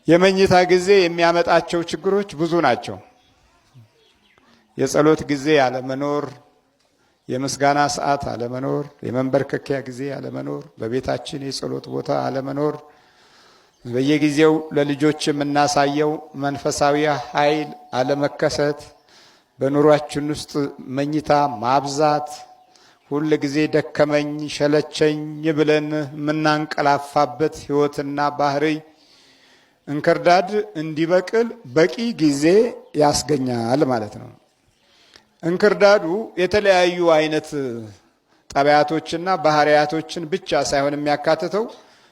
የመኝታ ጊዜ የሚያመጣቸው ችግሮች ብዙ ናቸው። የጸሎት ጊዜ አለመኖር፣ የምስጋና ሰዓት አለመኖር፣ የመንበርከኪያ ጊዜ አለመኖር፣ በቤታችን የጸሎት ቦታ አለመኖር፣ በየጊዜው ለልጆች የምናሳየው መንፈሳዊ ኃይል አለመከሰት፣ በኑሯችን ውስጥ መኝታ ማብዛት፣ ሁል ጊዜ ደከመኝ ሸለቸኝ ብለን የምናንቀላፋበት ህይወትና ባህሪ እንክርዳድ እንዲበቅል በቂ ጊዜ ያስገኛል ማለት ነው። እንክርዳዱ የተለያዩ አይነት ጠባያቶችና ባህሪያቶችን ብቻ ሳይሆን የሚያካትተው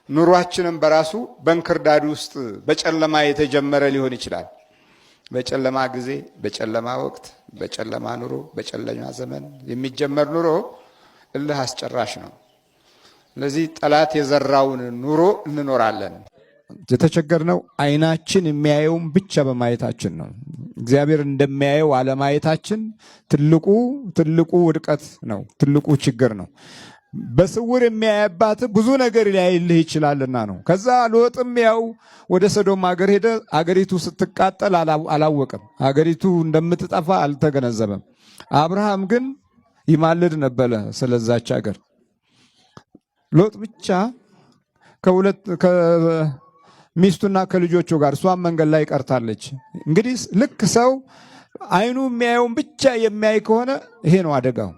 ኑሯችንን በራሱ በእንክርዳዱ ውስጥ በጨለማ የተጀመረ ሊሆን ይችላል። በጨለማ ጊዜ፣ በጨለማ ወቅት፣ በጨለማ ኑሮ፣ በጨለማ ዘመን የሚጀመር ኑሮ እልህ አስጨራሽ ነው። ስለዚህ ጠላት የዘራውን ኑሮ እንኖራለን። የተቸገርነው አይናችን የሚያየውን ብቻ በማየታችን ነው። እግዚአብሔር እንደሚያየው አለማየታችን ትልቁ ውድቀት ነው፣ ትልቁ ችግር ነው። በስውር የሚያየባት ብዙ ነገር ሊያይልህ ይችላልና ነው። ከዛ ሎጥም ያው ወደ ሰዶም ሀገር ሄደ። አገሪቱ ስትቃጠል አላወቀም። አገሪቱ እንደምትጠፋ አልተገነዘበም። አብርሃም ግን ይማልድ ነበረ ስለዛች ሀገር። ሎጥ ብቻ ከሚስቱና ከልጆቹ ጋር እሷም መንገድ ላይ ቀርታለች። እንግዲህ ልክ ሰው አይኑ የሚያየውን ብቻ የሚያይ ከሆነ ይሄ ነው አደጋው።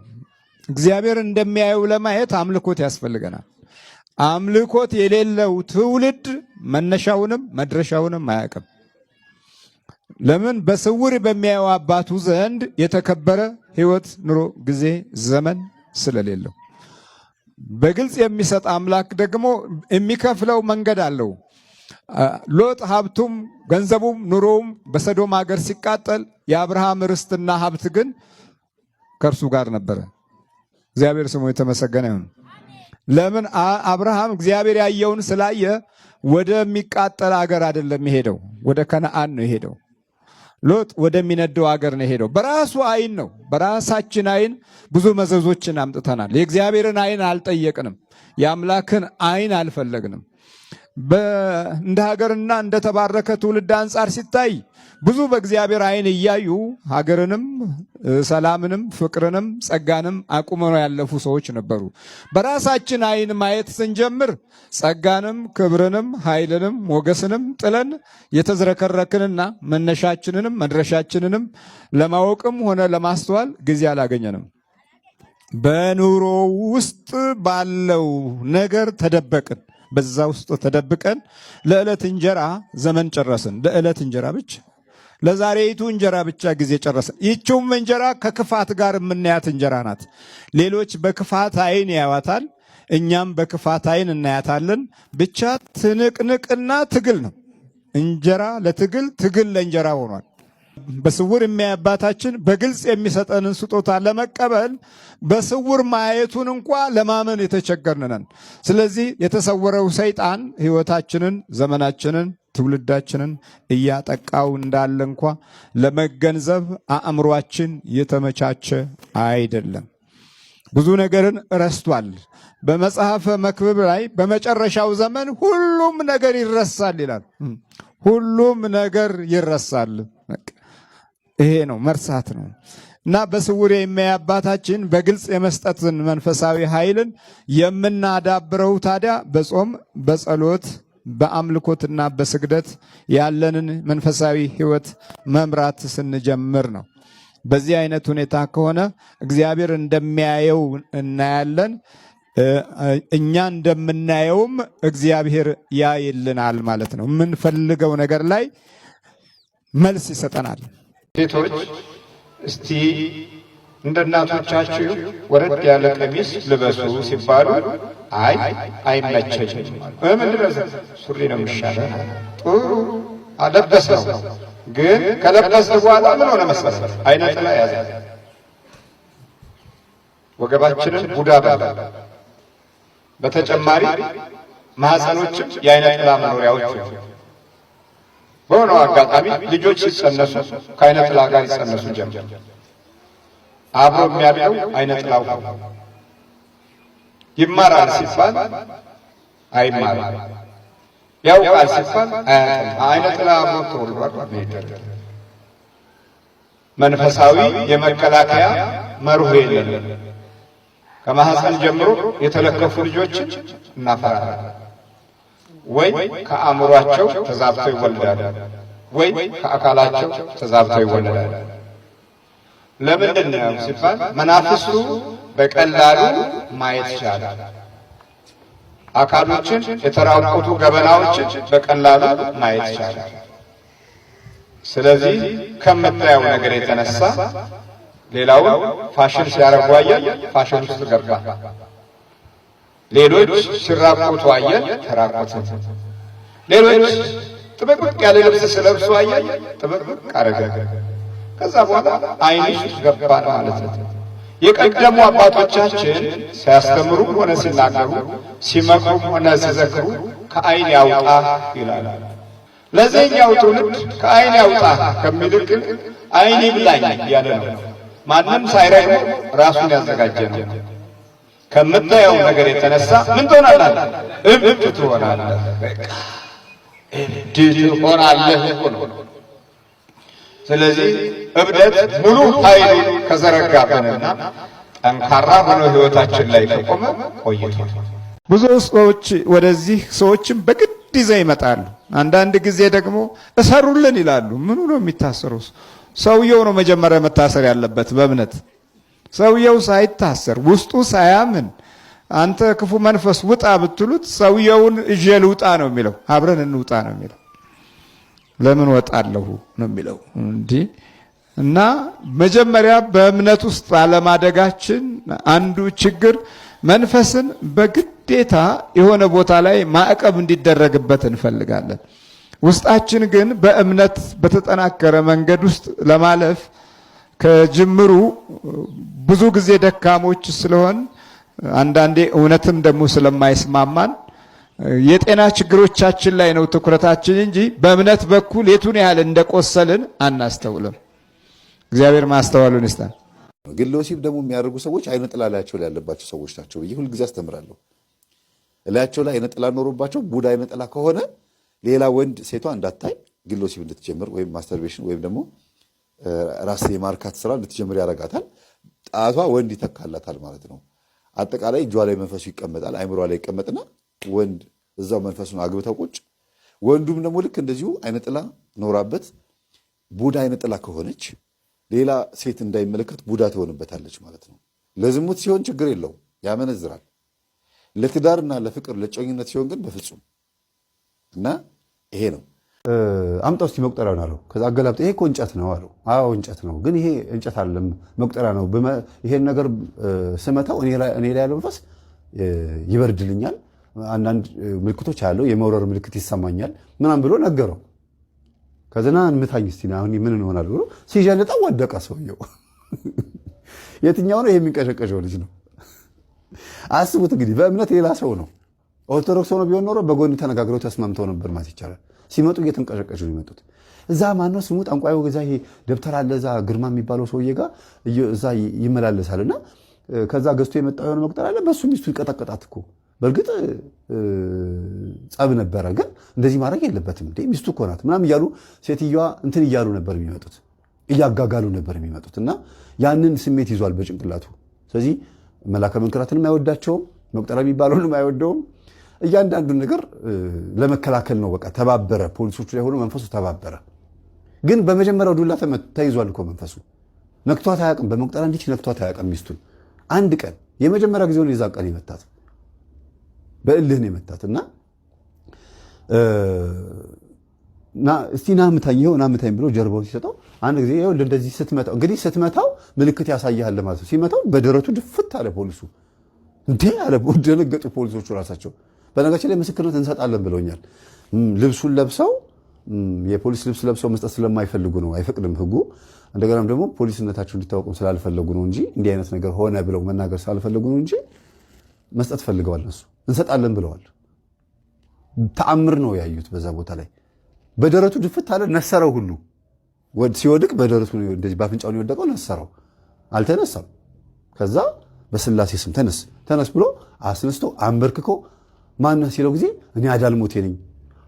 እግዚአብሔር እንደሚያየው ለማየት አምልኮት ያስፈልገናል። አምልኮት የሌለው ትውልድ መነሻውንም መድረሻውንም አያውቅም። ለምን? በስውር በሚያየው አባቱ ዘንድ የተከበረ ሕይወት፣ ኑሮ፣ ጊዜ፣ ዘመን ስለሌለው። በግልጽ የሚሰጥ አምላክ ደግሞ የሚከፍለው መንገድ አለው። ሎጥ ሀብቱም ገንዘቡም ኑሮውም በሰዶም ሀገር ሲቃጠል የአብርሃም ርስትና ሀብት ግን ከእርሱ ጋር ነበረ። እግዚአብሔር ስሙ የተመሰገነ ይሁን። ለምን? አብርሃም እግዚአብሔር ያየውን ስላየ ወደሚቃጠል ሀገር አይደለም የሄደው፣ ወደ ከነአን ነው የሄደው። ሎጥ ወደሚነደው ሀገር ነው የሄደው። በራሱ አይን ነው። በራሳችን አይን ብዙ መዘዞችን አምጥተናል። የእግዚአብሔርን አይን አልጠየቅንም። የአምላክን አይን አልፈለግንም። እንደ ሀገርና እንደተባረከ ትውልድ አንጻር ሲታይ ብዙ በእግዚአብሔር አይን እያዩ ሀገርንም ሰላምንም ፍቅርንም ጸጋንም አቁመው ያለፉ ሰዎች ነበሩ። በራሳችን አይን ማየት ስንጀምር ጸጋንም ክብርንም ኃይልንም ሞገስንም ጥለን የተዝረከረክንና መነሻችንንም መድረሻችንንም ለማወቅም ሆነ ለማስተዋል ጊዜ አላገኘንም። በኑሮ ውስጥ ባለው ነገር ተደበቅን። በዛ ውስጥ ተደብቀን ለዕለት እንጀራ ዘመን ጨረስን። ለዕለት እንጀራ ብቻ፣ ለዛሬይቱ እንጀራ ብቻ ጊዜ ጨረስን። ይህችውም እንጀራ ከክፋት ጋር የምናያት እንጀራ ናት። ሌሎች በክፋት አይን ያዋታል፣ እኛም በክፋት አይን እናያታለን። ብቻ ትንቅንቅና ትግል ነው። እንጀራ ለትግል፣ ትግል ለእንጀራ ሆኗል። በስውር የሚያባታችን በግልጽ የሚሰጠንን ስጦታ ለመቀበል በስውር ማየቱን እንኳ ለማመን የተቸገርን ነን። ስለዚህ የተሰወረው ሰይጣን ሕይወታችንን፣ ዘመናችንን፣ ትውልዳችንን እያጠቃው እንዳለ እንኳ ለመገንዘብ አእምሯችን የተመቻቸ አይደለም። ብዙ ነገርን ረስቷል። በመጽሐፈ መክብብ ላይ በመጨረሻው ዘመን ሁሉም ነገር ይረሳል ይላል። ሁሉም ነገር ይረሳል። ይሄ ነው መርሳት ነው። እና በስውር የሚያይ አባታችን በግልጽ የመስጠትን መንፈሳዊ ኃይልን የምናዳብረው ታዲያ በጾም በጸሎት በአምልኮትና በስግደት ያለንን መንፈሳዊ ሕይወት መምራት ስንጀምር ነው። በዚህ አይነት ሁኔታ ከሆነ እግዚአብሔር እንደሚያየው እናያለን። እኛ እንደምናየውም እግዚአብሔር ያይልናል ማለት ነው። የምንፈልገው ነገር ላይ መልስ ይሰጠናል። ሴቶች እስቲ እንደ እናቶቻችሁ ወረድ ያለ ቀሚስ ልበሱ ሲባሉ አይ አይመቸኝም፣ ምን ልበስ? ሱሪ ነው የሚሻለው። ጥሩ አለበሰው። ግን ከለበሰ በኋላ ምን ሆነ መሰለህ? አይነ ጥላ ያዘ። ወገባችንን ቡዳ በላ። በተጨማሪ ማህፀኖችም የአይነ ጥላ መኖሪያዎች በሆነው አጋጣሚ ልጆች ሲጸነሱ ከአይነ ጥላ ጋር ይጸነሱ ጀመር። አብሮ የሚያድገው አይነ ጥላው ይማራል ሲባል አይማርም። ያውቃል ሲባል አያውቅም። አይነ ጥላ ሞት ተወልዷል። መንፈሳዊ የመከላከያ መርሁ የለም። ከማህፀን ጀምሮ የተለከፉ ልጆችን እናፈራለን። ወይ ከአእምሯቸው ተዛብተው ይወለዳሉ፣ ወይ ከአካላቸው ተዛብተው ይወለዳሉ። ለምንድን ነው ሲባል መናፍስቱ በቀላሉ ማየት ይችላል። አካሎችን የተራቆቱ ገበናዎችን በቀላሉ ማየት ይችላል። ስለዚህ ከምታየው ነገር የተነሳ ሌላው ፋሽን ሲያረጉ አየን፣ ፋሽን ውስጥ ገባ። ሌሎች ሲራቆቱ አየን፣ ተራቆተ። ሌሎች ጥብቅብቅ ያለ ልብስ ሲለብሱ አየን፣ ጥብቅብቅ አረገ። ከዛ በኋላ አይንሽ ገባ ማለት ነው። የቀደሙ አባቶቻችን ሲያስተምሩ ሆነ ሲናገሩ፣ ሲመክሩ ሆነ ሲዘክሩ ከአይን ያውጣ ይላል። ለዚህኛው ትውልድ ከአይን ያውጣ ከሚልቅ አይን ይብላኝ ያለ ነው። ማንም ሳይረግም ራሱን ያዘጋጀ ነው። ከምታየው ነገር የተነሳ ምን ትሆናለህ? እብድ ትሆናለህ። እብድ ትሆናለህ እኮ ነው። ስለዚህ እብደት ሙሉ ኃይሉን ከዘረጋብንና ጠንካራ ሆኖ ህይወታችን ላይ ከቆመ ቆይቷል። ብዙ ሰዎች ወደዚህ ሰዎችን በግድ ይዘው ይመጣሉ። አንዳንድ ጊዜ ደግሞ እሰሩልን ይላሉ። ምኑ ነው የሚታሰረው? ሰውየው ነው መጀመሪያ መታሰር ያለበት በእምነት። ሰውየው ሳይታሰር ውስጡ ሳያምን አንተ ክፉ መንፈስ ውጣ ብትሉት ሰውየውን እጄ ልውጣ ነው የሚለው፣ አብረን እንውጣ ነው የሚለው። ለምን ወጣለሁ ነው የሚለው እንዲህ። እና መጀመሪያ በእምነት ውስጥ አለማደጋችን አንዱ ችግር መንፈስን በግዴታ የሆነ ቦታ ላይ ማዕቀብ እንዲደረግበት እንፈልጋለን። ውስጣችን ግን በእምነት በተጠናከረ መንገድ ውስጥ ለማለፍ ከጅምሩ ብዙ ጊዜ ደካሞች ስለሆን አንዳንዴ እውነትም ደግሞ ስለማይስማማን የጤና ችግሮቻችን ላይ ነው ትኩረታችን እንጂ በእምነት በኩል የቱን ያህል እንደቆሰልን አናስተውልም። እግዚአብሔር ማስተዋሉን ይስጠን። ግለ ወሲብ ደግሞ የሚያደርጉ ሰዎች አይነ ጥላ ላያቸው ላይ ያለባቸው ሰዎች ናቸው ብዬ ሁልጊዜ አስተምራለሁ። ላያቸው ላይ አይነ ጥላ ኖሮባቸው ቡዳ አይነ ጥላ ከሆነ ሌላ ወንድ ሴቷ እንዳታይ ግለ ወሲብ እንድትጀምር ወይም ማስተርቤሽን ወይም ደግሞ ራስ የማርካት ስራ እንድትጀምር ያደርጋታል። ጣቷ ወንድ ይተካላታል ማለት ነው። አጠቃላይ እጇ ላይ መንፈሱ ይቀመጣል፣ አይምሯ ላይ ይቀመጥና ወንድ እዛው መንፈሱን አግብተው ቁጭ። ወንዱም ደግሞ ልክ እንደዚሁ አይነ ጥላ ኖራበት ቡዳ አይነ ጥላ ከሆነች ሌላ ሴት እንዳይመለከት ቡዳ ትሆንበታለች ማለት ነው። ለዝሙት ሲሆን ችግር የለውም ያመነዝራል። ለትዳርና ለፍቅር ለጮኝነት ሲሆን ግን በፍጹም እና ይሄ ነው። አምጣው እስቲ መቁጠሪያውን አለው። ከዛ አገላብጥ ይሄ እኮ እንጨት ነው አለው። አዎ እንጨት ነው፣ ግን ይሄ እንጨት አይደለም መቁጠሪያ ነው። ይሄን ነገር ስመታው እኔ ላይ ያለው መንፈስ ይበርድልኛል፣ አንዳንድ ምልክቶች አለው፣ የመውረር ምልክት ይሰማኛል ምናምን ብሎ ነገረው። ከዘና እንምታኝ እስቲ አሁን ምን እንሆናለን ብሎ ሲጀልጠው ወደቀ ሰውየው። የትኛው ነው የሚንቀሸቀሸው ልጅ ነው? አስቡት እንግዲህ በእምነት ሌላ ሰው ነው። ኦርቶዶክስ ሆኖ ቢሆን ኖሮ በጎን ተነጋግረው ተስማምተው ነበር ማለት ይቻላል። ሲመጡ እየተንቀሸቀሹ ነው የመጡት። እዛ ማነው ስሙ ጠንቋዩ ገዛ ይሄ ደብተር አለ እዛ ግርማ የሚባለው ሰውዬ ጋር እዛ ይመላለሳልና ከዛ ገዝቶ የመጣው የሆነ መቁጠር አለ። በሱ ሚስቱ ይቀጠቀጣት እኮ በእርግጥ ጸብ ነበረ፣ ግን እንደዚህ ማድረግ የለበትም እንዴ ሚስቱ እኮ ናት ምናምን እያሉ ሴትዮዋ እንትን እያሉ ነበር የሚመጡት፣ እያጋጋሉ ነበር የሚመጡት። እና ያንን ስሜት ይዟል በጭንቅላቱ። ስለዚህ መላከ መንክራትንም አይወዳቸውም፣ መቁጠሪያ የሚባለውንም አይወደውም። እያንዳንዱን ነገር ለመከላከል ነው በቃ ተባበረ። ፖሊሶቹ ላይ ሆኖ መንፈሱ ተባበረ። ግን በመጀመሪያው ዱላ ተይዟል እኮ መንፈሱ። ነክቷት አያውቅም፣ በመቁጠሪያ እንዲህ ነክቷት አያውቅም ሚስቱን። አንድ ቀን የመጀመሪያ ጊዜውን የዛ ቀን የመታት በእልህ ነው የመታት። እና እስቲ ናምታኝ ይኸው ናምታኝ ብሎ ጀርባውን ሲሰጠው አንድ ጊዜ ይኸው እንደዚህ ስትመታው እንግዲህ ስትመታው ምልክት ያሳያል ማለት ነው። ሲመታው በደረቱ ድፍት አለ ፖሊሱ። እንዴ አለ ደነገጡ ፖሊሶቹ ራሳቸው። በነገራችን ላይ ምስክርነት እንሰጣለን ብለውኛል። ልብሱን ለብሰው የፖሊስ ልብስ ለብሰው መስጠት ስለማይፈልጉ ነው፣ አይፈቅድም ህጉ። እንደገናም ደግሞ ፖሊስነታቸው እንዲታወቁም ስላልፈለጉ ነው እንጂ እንዲህ አይነት ነገር ሆነ ብለው መናገር ስላልፈለጉ ነው እንጂ መስጠት ፈልገዋል እነሱ። እንሰጣለን ብለዋል። ተአምር ነው ያዩት በዛ ቦታ ላይ። በደረቱ ድፍት አለ፣ ነሰረው ሁሉ ሲወድቅ በደረቱ እንደዚህ ባፍንጫው ነው የወደቀው፣ ነሰረው። አልተነሳም። ከዛ በስላሴ ስም ተነስ ብሎ አስነስቶ አንበርክኮ ማነህ ሲለው ጊዜ እኔ አዳልሞቴ ነኝ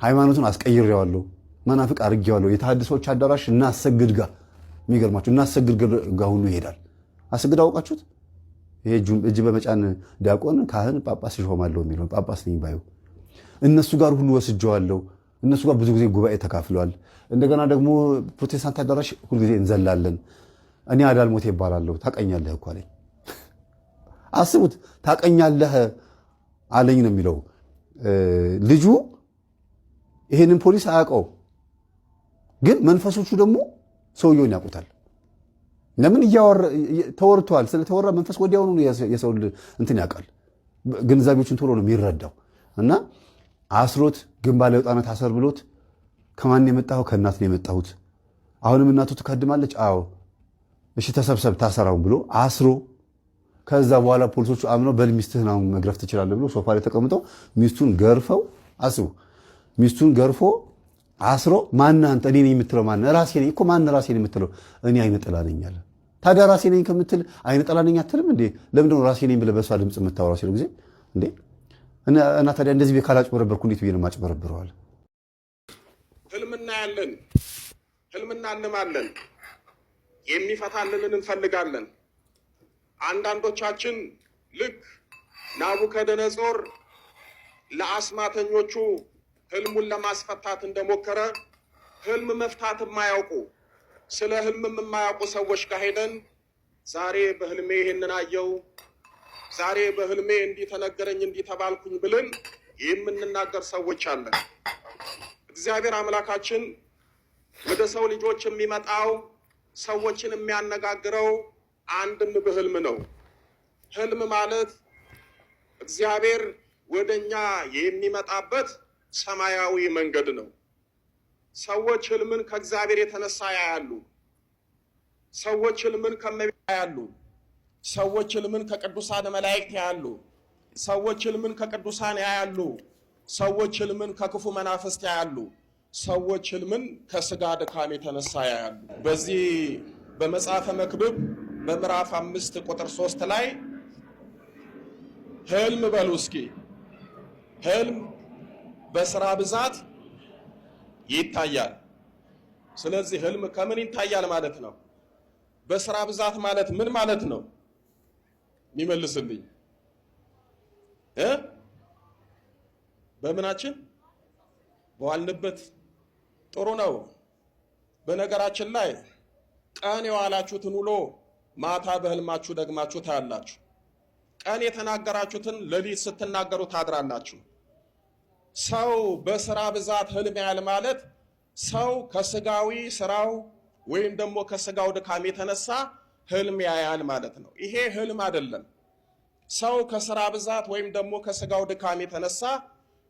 ሃይማኖቱን አስቀይሬዋለሁ፣ መናፍቅ አድርጌዋለሁ። የተሐድሶች አዳራሽ እናሰግድ ጋር የሚገርማችሁ እናሰግድ ጋር ሁሉ ይሄዳል። አሰግድ አውቃችሁት? ይሄ እጅ በመጫን ዲያቆን፣ ካህን፣ ጳጳስ ይሾማለሁ የሚለው ጳጳስ ነኝ ባዩ እነሱ ጋር ሁሉ ወስጀዋለሁ። እነሱ ጋር ብዙ ጊዜ ጉባኤ ተካፍለዋል። እንደገና ደግሞ ፕሮቴስታንት አዳራሽ ሁልጊዜ እንዘላለን። እኔ አዳልሞቴ ይባላለሁ። ታቀኛለህ እኮ አለኝ። አስቡት፣ ታቀኛለህ አለኝ ነው የሚለው ልጁ። ይሄንን ፖሊስ አያውቀው፣ ግን መንፈሶቹ ደግሞ ሰውየውን ያውቁታል። ለምን ተወርቷል። ስለተወራ መንፈስ ወዲያውኑ የሰው እንትን ያውቃል። ግንዛቤዎችን ቶሎ ነው የሚረዳው። እና አስሮት ግንባ ላይ ወጣና ታሰር ብሎት ከማን የመጣኸው? ከእናት ነው የመጣሁት። አሁንም እናቱ ትከድማለች? አዎ። እሺ ተሰብሰብ ታሰራውን ብሎ አስሮ ከዛ በኋላ ፖሊሶቹ አምነው በል ሚስትህን አሁን መግረፍ ትችላለህ ብሎ ሶፋ ላይ ተቀምጠው ሚስቱን ገርፈው፣ አስቡ፣ ሚስቱን ገርፎ አስሮ ማነህ አንተ? እኔ ነኝ የምትለው ማነህ? ራሴ ነኝ እኮ። ማነህ ራሴ ነኝ የምትለው? እኔ አይነ ጥላ ነኝ አለ። ታዲያ ራሴ ነኝ ከምትል አይነ ጥላ ነኝ አትልም እንዴ? ለምንድን ነው ራሴ ነኝ ብለህ በሷ ድምፅ የምታወራው ሲለው ጊዜ እንዴ? እና ታዲያ እንደዚህ ካላጭበረበርኩ እንዴት ብዬ ነው የማጭበረብረዋል? ህልምና ያለን ህልምና እንማለን፣ የሚፈታልንን እንፈልጋለን። አንዳንዶቻችን ልክ ናቡከደነጾር ለአስማተኞቹ ህልሙን ለማስፈታት እንደሞከረ ህልም መፍታት የማያውቁ ስለ ህልምም የማያውቁ ሰዎች ጋር ሄደን ዛሬ በህልሜ ይሄንን አየው፣ ዛሬ በህልሜ እንዲህ ተነገረኝ፣ እንዲህ ተባልኩኝ ብለን የምንናገር ሰዎች አለን። እግዚአብሔር አምላካችን ወደ ሰው ልጆች የሚመጣው ሰዎችን የሚያነጋግረው አንድም በህልም ነው። ህልም ማለት እግዚአብሔር ወደኛ የሚመጣበት ሰማያዊ መንገድ ነው። ሰዎች ህልምን ከእግዚአብሔር የተነሳ ያያሉ። ሰዎች ህልምን ከመቤት ያያሉ። ሰዎች ህልምን ከቅዱሳን መላእክት ያያሉ። ሰዎች ህልምን ከቅዱሳን ያያሉ። ሰዎች ህልምን ከክፉ መናፍስት ያያሉ። ሰዎች ህልምን ከስጋ ድካም የተነሳ ያያሉ። በዚህ በመጽሐፈ መክብብ በምዕራፍ 5 ቁጥር 3 ላይ ህልም በሉ እስኪ፣ ህልም በስራ ብዛት ይታያል። ስለዚህ ህልም ከምን ይታያል ማለት ነው? በስራ ብዛት ማለት ምን ማለት ነው? የሚመልስልኝ በምናችን በዋልንበት ጥሩ ነው። በነገራችን ላይ ቀን የዋላችሁትን ውሎ ማታ በህልማችሁ ደግማችሁ ታያላችሁ። ቀን የተናገራችሁትን ሌሊት ስትናገሩ ታድራላችሁ። ሰው በስራ ብዛት ህልም ያያል ማለት ሰው ከስጋዊ ስራው ወይም ደግሞ ከስጋው ድካም የተነሳ ህልም ያያል ማለት ነው። ይሄ ህልም አይደለም። ሰው ከስራ ብዛት ወይም ደግሞ ከስጋው ድካም የተነሳ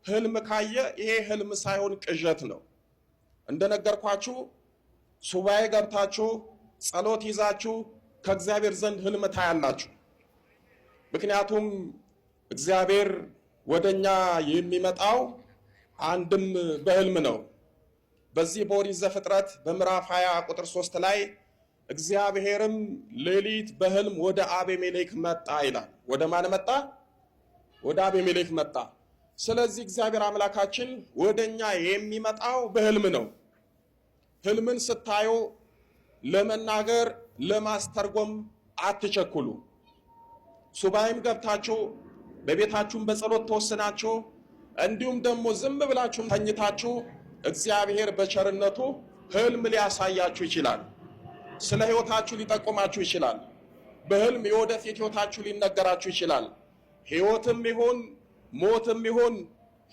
ህልም ካየ ይሄ ህልም ሳይሆን ቅዠት ነው። እንደነገርኳችሁ ሱባኤ ገብታችሁ ጸሎት ይዛችሁ ከእግዚአብሔር ዘንድ ህልም ታያላችሁ። ምክንያቱም እግዚአብሔር ወደኛ የሚመጣው አንድም በህልም ነው። በዚህ በኦሪት ዘፍጥረት በምዕራፍ 20 ቁጥር 3 ላይ እግዚአብሔርም ሌሊት በህልም ወደ አቤሜሌክ መጣ ይላል። ወደ ማን መጣ? ወደ አቤሜሌክ መጣ። ስለዚህ እግዚአብሔር አምላካችን ወደኛ የሚመጣው በህልም ነው። ህልምን ስታዩ ለመናገር ለማስተርጎም አትቸኩሉ። ሱባኤም ገብታችሁ በቤታችሁም በጸሎት ተወስናችሁ እንዲሁም ደግሞ ዝም ብላችሁም ተኝታችሁ እግዚአብሔር በቸርነቱ ህልም ሊያሳያችሁ ይችላል። ስለ ህይወታችሁ ሊጠቁማችሁ ይችላል። በህልም የወደፊት ህይወታችሁ ሊነገራችሁ ይችላል። ህይወትም ይሁን ሞትም ይሁን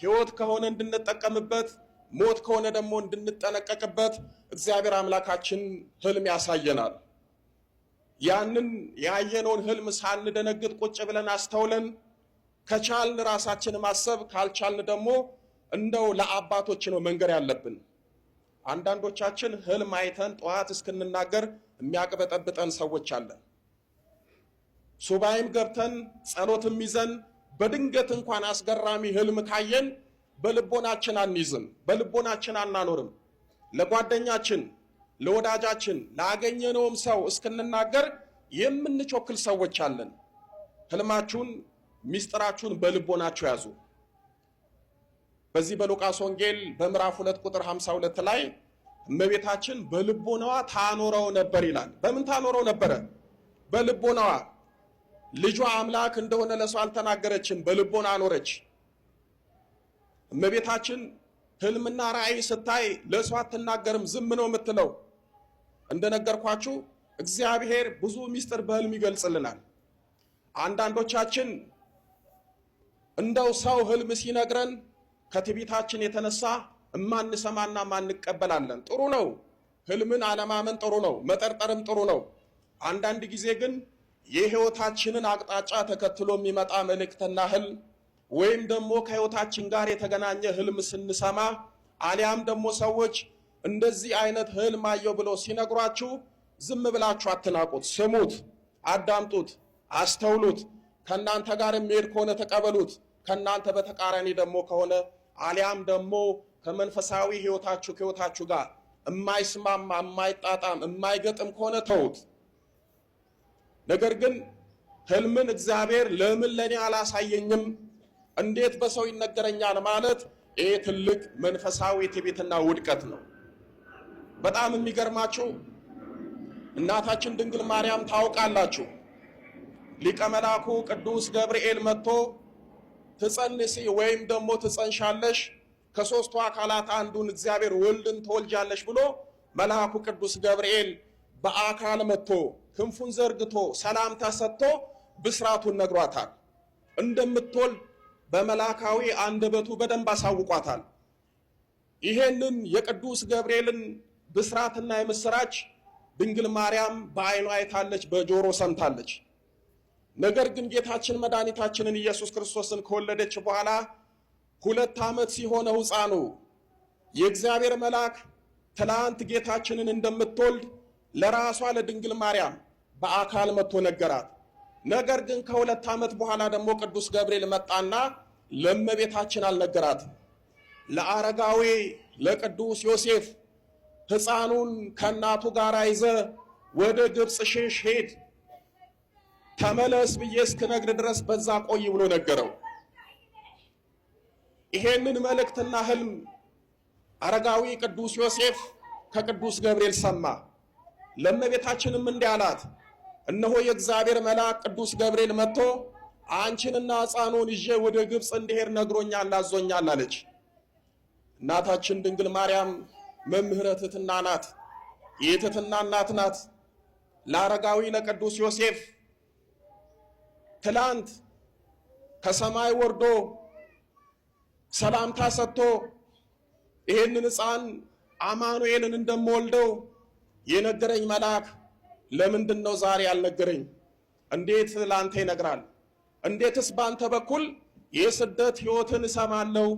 ህይወት ከሆነ እንድንጠቀምበት፣ ሞት ከሆነ ደግሞ እንድንጠነቀቅበት እግዚአብሔር አምላካችን ህልም ያሳየናል። ያንን ያየነውን ህልም ሳንደነግጥ ቁጭ ብለን አስተውለን ከቻልን ራሳችን ማሰብ፣ ካልቻልን ደግሞ እንደው ለአባቶች ነው መንገር ያለብን። አንዳንዶቻችን ህልም አይተን ጠዋት እስክንናገር የሚያቅበጠብጠን ሰዎች አለን። ሱባኤም ገብተን ጸሎትም ይዘን በድንገት እንኳን አስገራሚ ህልም ካየን በልቦናችን አንይዝም፣ በልቦናችን አናኖርም። ለጓደኛችን፣ ለወዳጃችን፣ ላገኘነውም ሰው እስክንናገር የምንቾክል ሰዎች አለን። ህልማችሁን፣ ሚስጥራችሁን በልቦናችሁ ያዙ። በዚህ በሉቃስ ወንጌል በምዕራፍ 2 ቁጥር 52 ላይ እመቤታችን በልቦናዋ ታኖረው ነበር ይላል። በምን ታኖረው ነበረ? በልቦናዋ። ልጇ አምላክ እንደሆነ ለሷ አልተናገረችም፣ በልቦና አኖረች። እመቤታችን ህልምና ራእይ ስታይ ለሷ አትናገርም፣ ዝም ነው የምትለው። እንደነገርኳችሁ እግዚአብሔር ብዙ ምስጢር በህልም ይገልጽልናል። አንዳንዶቻችን እንደው ሰው ህልም ሲነግረን ከትዕቢታችን የተነሳ እማንሰማና ማንቀበላለን። ጥሩ ነው፣ ህልምን አለማመን ጥሩ ነው፣ መጠርጠርም ጥሩ ነው። አንዳንድ ጊዜ ግን የህይወታችንን አቅጣጫ ተከትሎ የሚመጣ መልእክትና ህልም ወይም ደግሞ ከህይወታችን ጋር የተገናኘ ህልም ስንሰማ አሊያም ደግሞ ሰዎች እንደዚህ አይነት ህልም አየው ብለው ሲነግሯችሁ ዝም ብላችሁ አትናቁት። ስሙት፣ አዳምጡት፣ አስተውሉት። ከናንተ ጋር የሚሄድ ከሆነ ተቀበሉት። ከናንተ በተቃራኒ ደግሞ ከሆነ አሊያም ደግሞ ከመንፈሳዊ ህይወታችሁ ጋር የማይስማማ የማይጣጣም የማይገጥም ከሆነ ተውት። ነገር ግን ህልምን እግዚአብሔር ለምን ለኔ አላሳየኝም፣ እንዴት በሰው ይነገረኛል ማለት ይሄ ትልቅ መንፈሳዊ ትዕቢትና ውድቀት ነው። በጣም የሚገርማችሁ እናታችን ድንግል ማርያም ታውቃላችሁ፣ ሊቀ መላኩ ቅዱስ ገብርኤል መጥቶ ትጸንሲ ወይም ደግሞ ትጸንሻለሽ ከሶስቱ አካላት አንዱን እግዚአብሔር ወልድን ትወልጃለሽ ብሎ መልአኩ ቅዱስ ገብርኤል በአካል መጥቶ ክንፉን ዘርግቶ ሰላምታ ሰጥቶ ብስራቱን ነግሯታል። እንደምትወልድ በመላካዊ አንደበቱ በደንብ አሳውቋታል። ይሄንን የቅዱስ ገብርኤልን ብስራትና የምስራች ድንግል ማርያም በዓይኗ አይታለች፣ በጆሮ ሰምታለች። ነገር ግን ጌታችን መድኃኒታችንን ኢየሱስ ክርስቶስን ከወለደች በኋላ 2 ዓመት ሲሆነው ሕፃኑ የእግዚአብሔር መልአክ ትላንት ጌታችንን እንደምትወልድ ለራሷ ለድንግል ማርያም በአካል መጥቶ ነገራት። ነገር ግን ከ2 ዓመት በኋላ ደግሞ ቅዱስ ገብርኤል መጣና ለእመቤታችን አልነገራትም። ለአረጋዊ ለቅዱስ ዮሴፍ ሕፃኑን ከእናቱ ጋር ይዘ ወደ ግብፅ ሽሽ፣ ሄድ፣ ተመለስ ብዬ እስክነግር ድረስ በዛ ቆይ ብሎ ነገረው። ይሄንን መልእክትና ህልም አረጋዊ ቅዱስ ዮሴፍ ከቅዱስ ገብርኤል ሰማ። ለእመቤታችንም እንዲህ አላት፣ እነሆ የእግዚአብሔር መልአክ ቅዱስ ገብርኤል መጥቶ አንቺንና ሕፃኑን ይዤ ወደ ግብፅ እንድሄድ ነግሮኛል፣ አዞኛል አለች። እናታችን ድንግል ማርያም መምህረ ትሕትና ናት፣ የትሕትና እናት ናት። ለአረጋዊ ለቅዱስ ዮሴፍ ትላንት ከሰማይ ወርዶ ሰላምታ ሰጥቶ ይህንን ሕፃን አማኑኤልን እንደምወልደው የነገረኝ መልአክ ለምንድን ነው ዛሬ ያልነገረኝ? እንዴት ላንተ ይነግራል? እንዴትስ ባንተ በኩል የስደት ሕይወትን እሰማለሁ?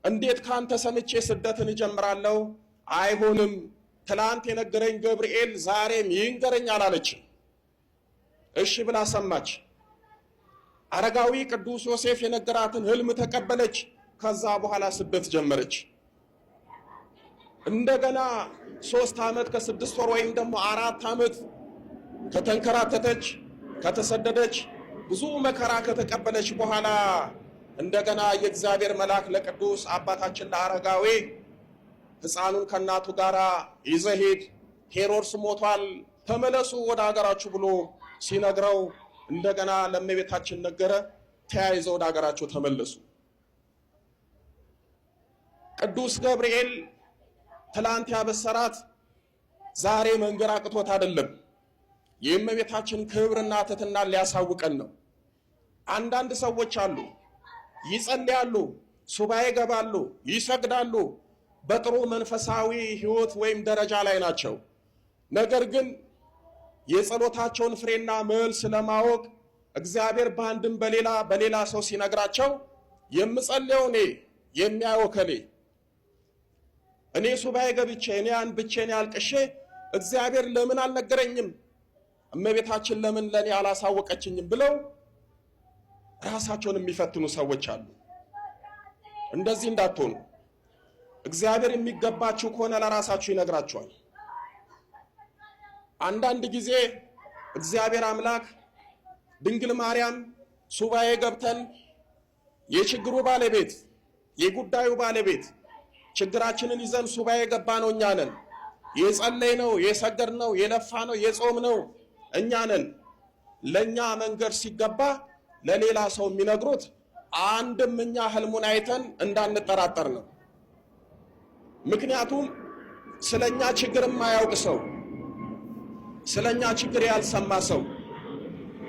እንዴት ካንተ ሰምቼ ስደትን እጀምራለሁ? አይሆንም፣ ትላንት የነገረኝ ገብርኤል ዛሬም ይንገረኝ አላለች። እሺ ብላ ሰማች። አረጋዊ ቅዱስ ዮሴፍ የነገራትን ህልም ተቀበለች። ከዛ በኋላ ስደት ጀመረች። እንደገና 3 ዓመት ከ6 ወር ወይም ደግሞ 4 ዓመት ከተንከራተተች ከተሰደደች ብዙ መከራ ከተቀበለች በኋላ እንደገና የእግዚአብሔር መልአክ ለቅዱስ አባታችን ለአረጋዊ ሕፃኑን ከእናቱ ጋር ይዘህ ሂድ፣ ሄሮድስ ሞቷል፣ ተመለሱ ወደ ሀገራችሁ ብሎ ሲነግረው እንደገና ለእመቤታችን ነገረ። ተያይዘው ወደ ሀገራቸው ተመለሱ። ቅዱስ ገብርኤል ትላንት ያበሰራት ዛሬ መንገር አቅቶት አይደለም፣ የእመቤታችን ክብርና ትሕትና ሊያሳውቀን ነው። አንዳንድ ሰዎች አሉ፣ ይጸልያሉ፣ ሱባኤ ገባሉ፣ ይሰግዳሉ፣ በጥሩ መንፈሳዊ ህይወት ወይም ደረጃ ላይ ናቸው። ነገር ግን የጸሎታቸውን ፍሬና መልስ ለማወቅ እግዚአብሔር በአንድም በሌላ ሰው ሲነግራቸው የምጸልየው እኔ የሚያየው ከሌ፣ እኔ ሱባኤ ገብቼ እኔ አንብቼ እኔ አልቅሼ እግዚአብሔር ለምን አልነገረኝም፣ እመቤታችን ለምን ለኔ አላሳወቀችኝም ብለው ራሳቸውን የሚፈትኑ ሰዎች አሉ። እንደዚህ እንዳትሆኑ። እግዚአብሔር የሚገባችሁ ከሆነ ለራሳችሁ ይነግራችኋል። አንዳንድ ጊዜ እግዚአብሔር አምላክ ድንግል ማርያም ሱባኤ ገብተን የችግሩ ባለቤት የጉዳዩ ባለቤት ችግራችንን ይዘን ሱባኤ የገባ ነው እኛ ነን። የጸለይ ነው፣ የሰገድ ነው፣ የለፋ ነው፣ የጾም ነው እኛ ነን። ለኛ መንገድ ሲገባ ለሌላ ሰው የሚነግሩት አንድም እኛ ህልሙን አይተን እንዳንጠራጠር ነው። ምክንያቱም ስለኛ ችግር የማያውቅ ሰው፣ ስለኛ ችግር ያልሰማ ሰው፣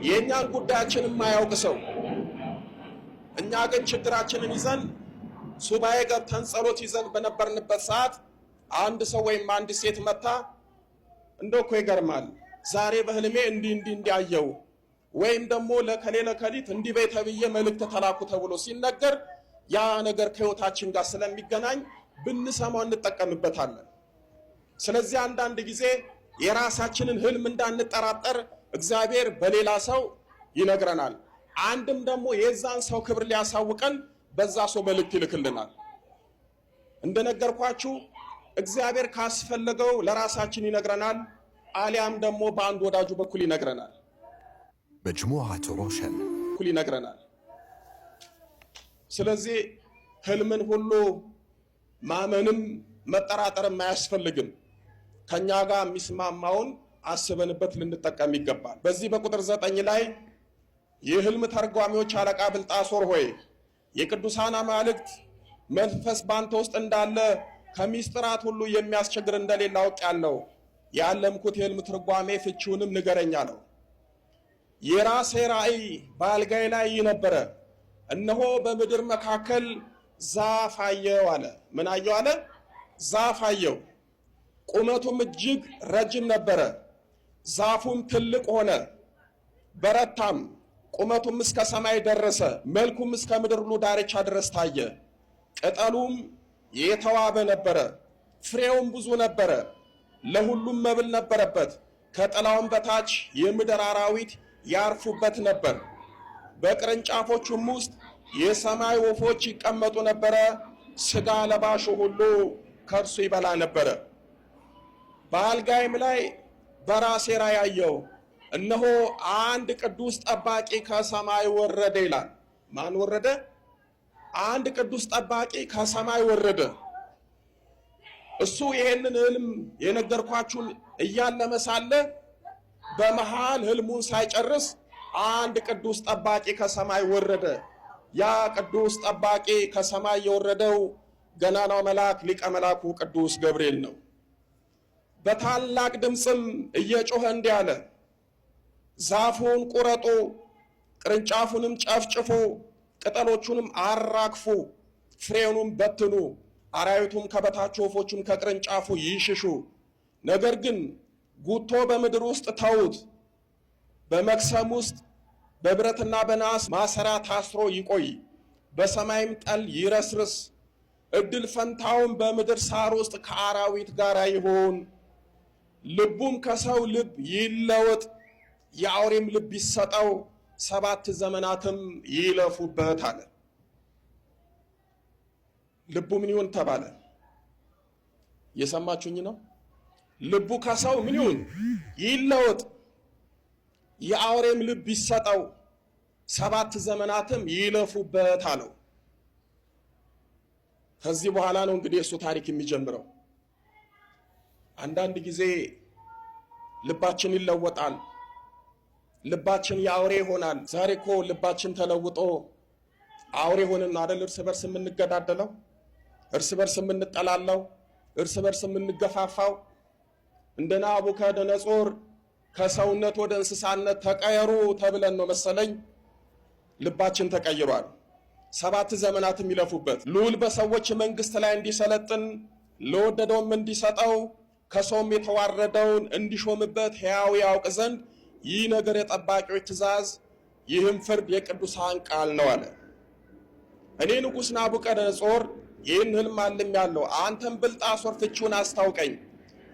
የኛን ጉዳያችን የማያውቅ ሰው፣ እኛ ግን ችግራችንን ይዘን ሱባኤ ገብተን ጸሎት ይዘን በነበርንበት ሰዓት አንድ ሰው ወይም አንድ ሴት መታ እንደው እኮ ይገርማል ዛሬ በህልሜ እንዲያየው ወይም ደግሞ ለከሌት እንዲህ በይ ተብዬ መልእክት ተላኩ ተብሎ ሲነገር ያ ነገር ከህይወታችን ጋር ስለሚገናኝ ብንሰማው እንጠቀምበታለን። ስለዚህ አንዳንድ ጊዜ የራሳችንን ህልም እንዳንጠራጠር እግዚአብሔር በሌላ ሰው ይነግረናል። አንድም ደግሞ የዛን ሰው ክብር ሊያሳውቀን በዛ ሰው መልእክት ይልክልናል። እንደነገርኳችሁ እግዚአብሔር ካስፈለገው ለራሳችን ይነግረናል፣ አሊያም ደግሞ በአንድ ወዳጁ በኩል ይነግረናል። መጅሙዓቱ ሮሸን ይነግረናል። ስለዚህ ህልምን ሁሉ ማመንም መጠራጠርም አያስፈልግም። ከኛ ጋር የሚስማማውን አስበንበት ልንጠቀም ይገባል። በዚህ በቁጥር 9 ላይ የህልም ተርጓሚዎች አለቃ ብልጣሶር ሆይ የቅዱሳን አማልክት መንፈስ ባንተ ውስጥ እንዳለ ከሚስጥራት ሁሉ የሚያስቸግር እንደሌለ አውቄአለሁ። ያለምኩት የህልም ትርጓሜ ፍቺውንም ንገረኝ አለው። የራሴ ራእይ በአልጋዬ ላይ ነበረ፣ እነሆ በምድር መካከል ዛፍ አየሁ አለ። ምን አየሁ አለ? ዛፍ አየሁ። ቁመቱም እጅግ ረጅም ነበረ፣ ዛፉም ትልቅ ሆነ በረታም፣ ቁመቱም እስከ ሰማይ ደረሰ፣ መልኩም እስከ ምድር ሁሉ ዳርቻ ድረስ ታየ። ቅጠሉም የተዋበ ነበረ፣ ፍሬውም ብዙ ነበረ፣ ለሁሉም መብል ነበረበት። ከጥላውም በታች የምድር አራዊት ያርፉበት ነበር። በቅርንጫፎቹም ውስጥ የሰማይ ወፎች ይቀመጡ ነበረ። ስጋ ለባሹ ሁሉ ከእርሱ ይበላ ነበረ። በአልጋይም ላይ በራሴ ራእይ አየሁ፣ እነሆ አንድ ቅዱስ ጠባቂ ከሰማይ ወረደ ይላል። ማን ወረደ? አንድ ቅዱስ ጠባቂ ከሰማይ ወረደ። እሱ ይሄንን ህልም የነገርኳችሁን እያለመ ሳለ በመሃል ህልሙን ሳይጨርስ አንድ ቅዱስ ጠባቂ ከሰማይ ወረደ። ያ ቅዱስ ጠባቂ ከሰማይ የወረደው ገናናው መልአክ ሊቀ መላኩ ቅዱስ ገብርኤል ነው። በታላቅ ድምፅም እየጮኸ እንዲህ አለ፣ ዛፉን ቁረጡ፣ ቅርንጫፉንም ጨፍጭፉ፣ ቅጠሎቹንም አራግፉ፣ ፍሬውንም በትኑ፣ አራዊቱም ከበታች ወፎቹም ከቅርንጫፉ ይሽሹ። ነገር ግን ጉቶ በምድር ውስጥ ተዉት፣ በመክሰም ውስጥ በብረትና በናስ ማሰሪያ ታስሮ ይቆይ፣ በሰማይም ጠል ይረስርስ፣ እድል ፈንታውም በምድር ሳር ውስጥ ከአራዊት ጋር ይሁን። ልቡም ከሰው ልብ ይለወጥ፣ የአውሬም ልብ ይሰጠው፣ 7 ዘመናትም ይለፉበት አለ። ልቡ ምን ይሁን ተባለ? እየሰማችሁኝ ነው? ልቡ ከሰው ምን ይሁን? ይለወጥ፣ የአውሬም ልብ ይሰጠው፣ 7 ዘመናትም ይለፉበት አለው። ከዚህ በኋላ ነው እንግዲህ እሱ ታሪክ የሚጀምረው። አንዳንድ ጊዜ ልባችን ይለወጣል፣ ልባችን የአውሬ ይሆናል። ዛሬ እኮ ልባችን ተለውጦ አውሬ ሆነን አይደል እርስ በርስ የምንገዳደለው፣ እርስ በርስ የምንጠላለው፣ እርስ በርስ የምንገፋፋው። እንደ ናቡከደነጾር ከሰውነት ወደ እንስሳነት ተቀየሩ ተብለን ነው መሰለኝ ልባችን ተቀይሯል። 7 ዘመናትም ይለፉበት። ልዑል በሰዎች መንግስት ላይ እንዲሰለጥን ለወደደውም እንዲሰጠው ከሰውም የተዋረደውን እንዲሾምበት ሕያው ያውቅ ዘንድ ይህ ነገር የጠባቂዎች ትእዛዝ፣ ይህም ፍርድ የቅዱሳን ቃል ነው አለ። እኔ ንጉሥ ናቡከደነጾር ይህን ህልም አልሜአለሁ። አንተም ብልጣሶር ፍቺውን አስታውቀኝ።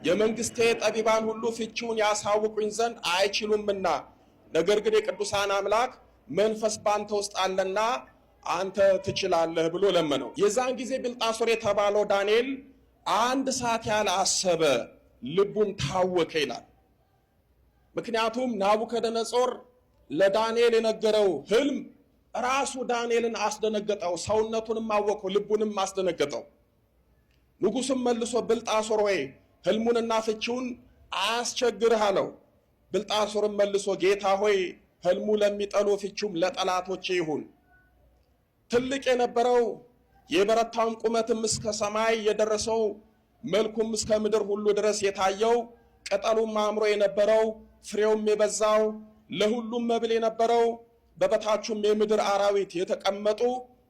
የመንግስቴ ጠቢባን ሁሉ ፍቺውን ያሳውቁኝ ዘንድ አይችሉምና፣ ነገር ግን የቅዱሳን አምላክ መንፈስ ባንተ ውስጥ አለና አንተ ትችላለህ ብሎ ለመነው። የዛን ጊዜ ብልጣሶር የተባለው ዳንኤል 1 ሰዓት ያህል አሰበ፣ ልቡም ታወከ ይላል። ምክንያቱም ናቡከደነጾር ለዳንኤል የነገረው ህልም ራሱ ዳንኤልን አስደነገጠው፣ ሰውነቱንም አወከው፣ ልቡንም አስደነገጠው። ንጉሡም መልሶ ብልጣሶር ወይ ሕልሙንና ፍቺውን አያስቸግርህ አለው። ብልጣሶርም መልሶ ጌታ ሆይ ሕልሙ ለሚጠሉ ፍቺውም ለጠላቶቼ ይሁን። ትልቅ የነበረው የበረታውን ቁመትም እስከ ሰማይ የደረሰው መልኩም እስከ ምድር ሁሉ ድረስ የታየው ቅጠሉም አምሮ የነበረው ፍሬውም የበዛው ለሁሉም መብል የነበረው በበታቹም የምድር አራዊት የተቀመጡ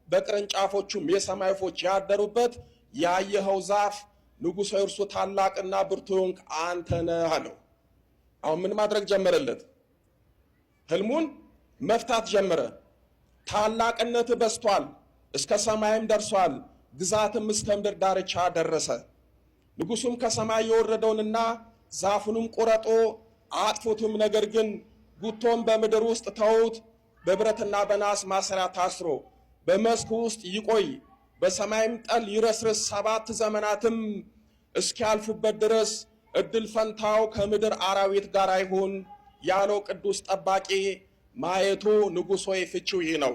በቅርንጫፎቹም የሰማይ ወፎች ያደሩበት ያየኸው ዛፍ ንጉሥ እርሱ ታላቅና ብርቱ የሆንክ አንተ ነህ አለው። አሁን ምን ማድረግ ጀመረለት? ሕልሙን መፍታት ጀመረ። ታላቅነት በስቷል፣ እስከ ሰማይም ደርሷል፣ ግዛትም እስከ ምድር ዳርቻ ደረሰ። ንጉሡም ከሰማይ የወረደውንና ዛፉንም ቁረጦ አጥፉትም፣ ነገር ግን ጉቶን በምድር ውስጥ ተውት፣ በብረትና በናስ ማሰሪያ ታስሮ በመስኩ ውስጥ ይቆይ፣ በሰማይም ጠል ይረስርስ፣ 7 ዘመናትም እስኪያልፉበት ድረስ እድል ፈንታው ከምድር አራዊት ጋር አይሁን ያለው ቅዱስ ጠባቂ ማየቱ ንጉሥ ሆይ ፍቺው ይህ ነው።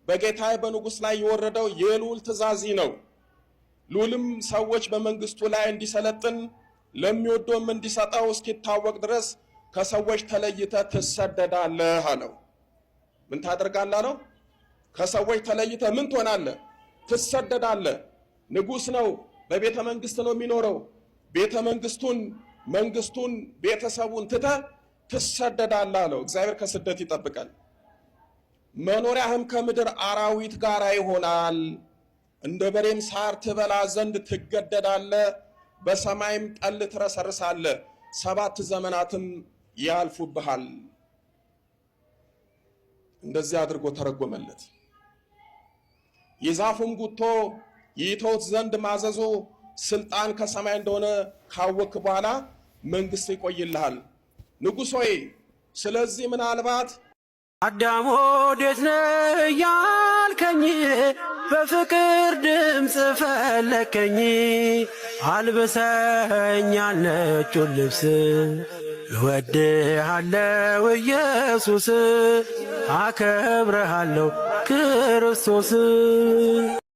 በጌታዬ በንጉሥ ላይ የወረደው የልዑል ትእዛዝ ነው። ልዑልም ሰዎች በመንግስቱ ላይ እንዲሰለጥን ለሚወደውም እንዲሰጠው እስኪታወቅ ድረስ ከሰዎች ተለይተ ትሰደዳለህ አለው። ምን ታደርጋለህ አለው? ከሰዎች ተለይተ ምን ትሆናለህ? ትሰደዳለህ። ንጉሥ ነው፣ በቤተ መንግስት ነው የሚኖረው። ቤተ መንግስቱን ቤተሰቡን ትተ ትሰደዳለህ አለው። እግዚአብሔር ከስደት ይጠብቃል። መኖሪያህም ከምድር አራዊት ጋር ይሆናል። እንደ በሬም ሳር ትበላ ዘንድ ትገደዳለህ፣ በሰማይም ጠል ትረሰርሳለህ፣ 7 ዘመናትም ያልፉብሃል። እንደዚህ አድርጎ ተረጎመለት። የዛፉም ጉቶ ይተውት ዘንድ ማዘዙ ስልጣን ከሰማይ እንደሆነ ካወክ በኋላ መንግስት ይቆይልሃል። ንጉሥ ሆይ ስለዚህ ምናልባት አዳም ወዴት ነህ ያልከኝ፣ በፍቅር ድምፅ ፈለከኝ፣ አልብሰኛል ነጩን ልብስ፣ እወድሃለሁ ኢየሱስ፣ አከብረሃለሁ ክርስቶስ።